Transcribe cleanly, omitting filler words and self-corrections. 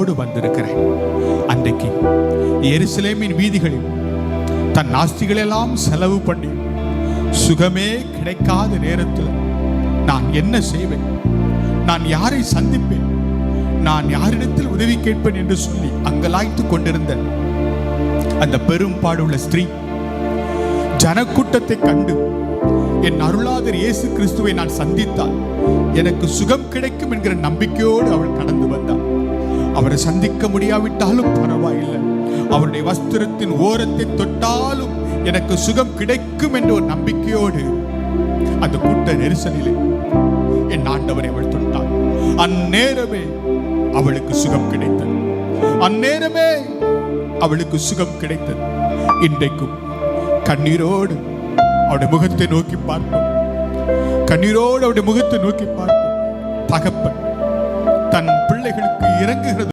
கண்ணீரோடு வந்திருக்கிறேன். அன்றைக்கு எருசலேமின் வீதிகளில் தன் நாஸ்திகளெல்லாம் செலவு பண்ணி சுகமே கிடைக்காத நேரத்தில் நான் என்ன செய்வேன், நான் யாரை சந்திப்பேன், நான் யாரிடத்தில் உதவி கேட்பேன் என்று சொல்லி அங்கலாய்த்து கொண்டிருந்த அந்த பெரும்பாடுள்ள ஸ்திரீ ஜனக்கூட்டத்தை கண்டு என் அருளாதர் இயேசு கிறிஸ்துவை நான் சந்தித்தால் எனக்கு சுகம் கிடைக்கும் என்கிற நம்பிக்கையோடு அவள் கடந்து வந்தாள். அவரை சந்திக்க முடியாவிட்டாலும் பரவாயில்லை, அவருடைய வஸ்திரத்தின் ஓரத்தை தொட்டாலும் எனக்கு சுகம் கிடைக்கும் என்ற ஒரு நம்பிக்கையோடு அந்த கூட்ட நெரிசலிலே என் ஆண்டவரை அவள் தொட்டாள். அந்நேரமே அவளுக்கு சுகம் கிடைத்தது. அந்நேரமே அவளுக்கு சுகம் கிடைத்தது. இன்றைக்கும் கண்ணீரோடு அவருடைய முகத்தை நோக்கி பார்ப்போம். கண்ணீரோடு அவருடைய முகத்தை நோக்கி பார்ப்போம். தகப்பன் தன் பிள்ளைகளுக்கு இறங்குகிறது.